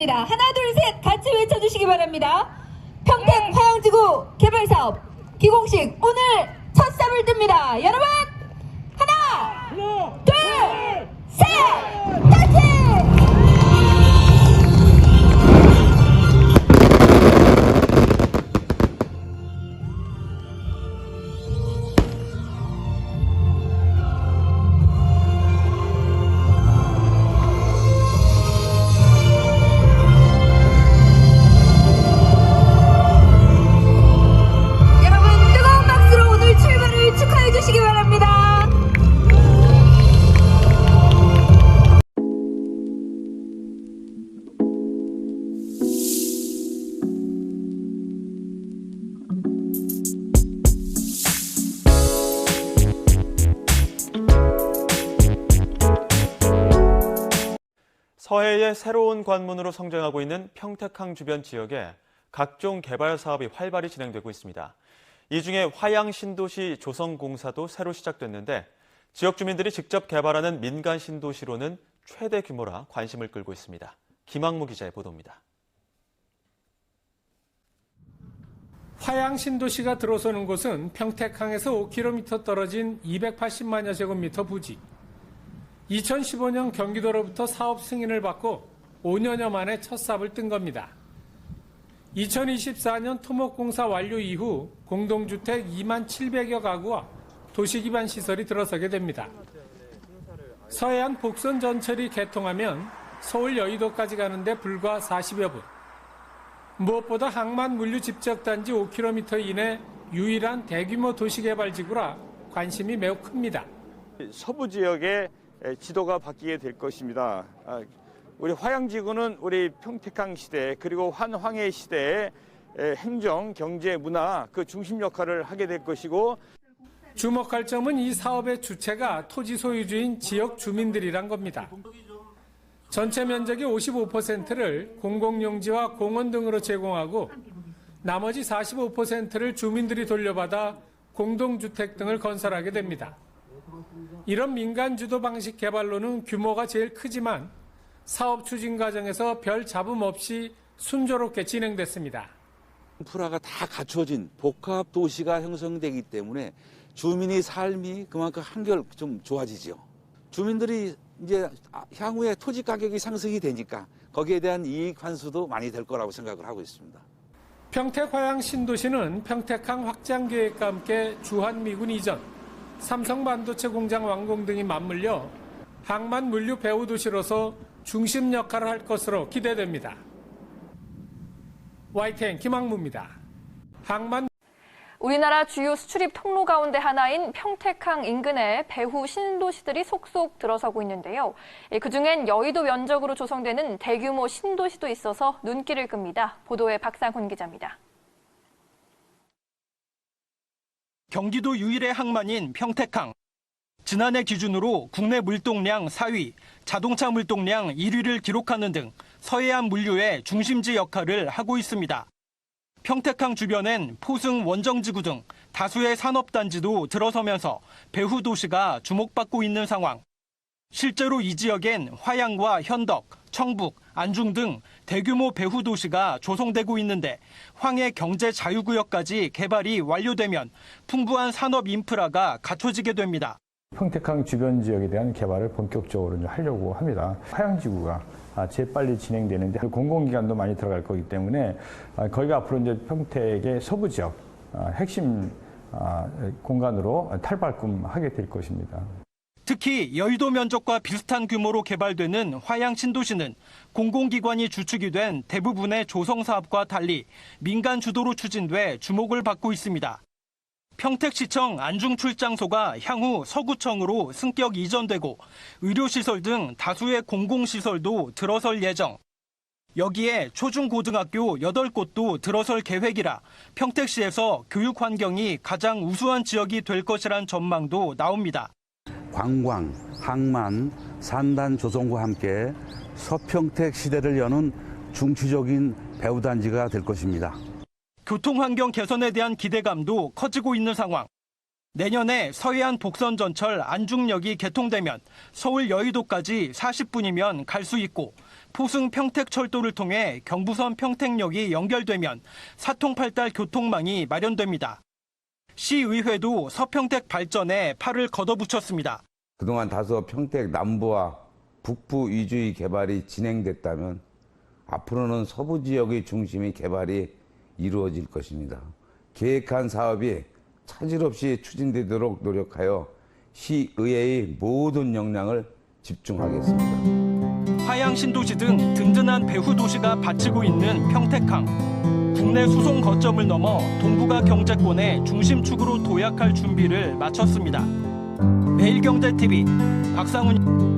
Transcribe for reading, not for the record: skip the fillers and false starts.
하나 둘 셋 같이 외쳐주시기 바랍니다. 평택 화양지구 개발사업 기공식 오늘 첫 삽을 뜹니다. 여러분 하나 둘 셋 파이팅! 주시기 바랍니다. 서해의 새로운 관문으로 성장하고 있는 평택항 주변 지역에 각종 개발 사업이 활발히 진행되고 있습니다. 이 중에 화양 신도시 조성공사도 새로 시작됐는데 지역 주민들이 직접 개발하는 민간 신도시로는 최대 규모라 관심을 끌고 있습니다. 김학무 기자의 보도입니다. 화양 신도시가 들어서는 곳은 평택항에서 5km 떨어진 280만여 제곱미터 부지. 2015년 경기도로부터 사업 승인을 받고 5년여 만에 첫 삽을 뜬 겁니다. 2024년 토목공사 완료 이후 공동주택 2만 700여 가구와 도시기반 시설이 들어서게 됩니다. 서해안 복선 전철이 개통하면 서울 여의도까지 가는데 불과 40여 분. 무엇보다 항만 물류 집적단지 5km 이내 유일한 대규모 도시개발지구라 관심이 매우 큽니다. 서부 지역의 지도가 바뀌게 될 것입니다. 우리 화양지구는 우리 평택항 시대 그리고 환황해 시대의 행정, 경제, 문화 그 중심 역할을 하게 될 것이고 주목할 점은 이 사업의 주체가 토지 소유주인 지역 주민들이란 겁니다. 전체 면적의 55%를 공공용지와 공원 등으로 제공하고 나머지 45%를 주민들이 돌려받아 공동주택 등을 건설하게 됩니다. 이런 민간 주도 방식 개발로는 규모가 제일 크지만 사업 추진 과정에서 별 잡음 없이 순조롭게 진행됐습니다. 인프라가 다 갖춰진 복합 도시가 형성되기 때문에 주민의 삶이 그만큼 한결 좀 좋아지죠. 주민들이 이제 향후에 토지 가격이 상승이 되니까 거기에 대한 이익 환수도 많이 될 거라고 생각을 하고 있습니다. 평택 화양 신도시는 평택항 확장 계획과 함께 주한미군 이전, 삼성 반도체 공장 완공 등이 맞물려 항만 물류 배후 도시로서 중심 역할을 할 것으로 기대됩니다. YTN 김학무입니다. 우리나라 주요 수출입 통로 가운데 하나인 평택항 인근에 배후 신도시들이 속속 들어서고 있는데요. 그중엔 여의도 면적으로 조성되는 대규모 신도시도 있어서 눈길을 끕니다. 보도에 박상훈 기자입니다. 경기도 유일의 항만인 평택항. 지난해 기준으로 국내 물동량 4위, 자동차 물동량 1위를 기록하는 등 서해안 물류의 중심지 역할을 하고 있습니다. 평택항 주변엔 포승 원정지구 등 다수의 산업단지도 들어서면서 배후 도시가 주목받고 있는 상황. 실제로 이 지역엔 화양과 현덕, 청북, 안중 등 대규모 배후 도시가 조성되고 있는데 황해 경제 자유구역까지 개발이 완료되면 풍부한 산업 인프라가 갖춰지게 됩니다. 평택항 주변 지역에 대한 개발을 본격적으로 하려고 합니다. 화양지구가 재빨리 진행되는데 공공기관도 많이 들어갈 거기 때문에 거기가 앞으로 이제 평택의 서부 지역 핵심 공간으로 탈바꿈하게 될 것입니다. 특히 여의도 면적과 비슷한 규모로 개발되는 화양 신도시는 공공기관이 주축이 된 대부분의 조성사업과 달리 민간 주도로 추진돼 주목을 받고 있습니다. 평택시청 안중출장소가 향후 서구청으로 승격 이전되고 의료시설 등 다수의 공공시설도 들어설 예정. 여기에 초중고등학교 8곳도 들어설 계획이라 평택시에서 교육 환경이 가장 우수한 지역이 될 것이란 전망도 나옵니다. 관광, 항만, 산단 조성과 함께 서평택 시대를 여는 중추적인 배후단지가 될 것입니다. 교통환경 개선에 대한 기대감도 커지고 있는 상황. 내년에 서해안 복선전철 안중역이 개통되면 서울 여의도까지 40분이면 갈 수 있고 포승 평택철도를 통해 경부선 평택역이 연결되면 사통팔달 교통망이 마련됩니다. 시의회도 서평택 발전에 팔을 걷어붙였습니다. 그동안 다소 평택 남부와 북부 위주의 개발이 진행됐다면 앞으로는 서부 지역의 중심의 개발이 이루어질 것입니다. 계획한 사업이 차질 없이 추진되도록 노력하여 시의회의 모든 역량을 집중하겠습니다. 화양 신도시 등 든든한 배후 도시가 바치고 있는 평택항. 국내 수송 거점을 넘어 동북아 경제권의 중심축으로 도약할 준비를 마쳤습니다. 매일경제TV 박상훈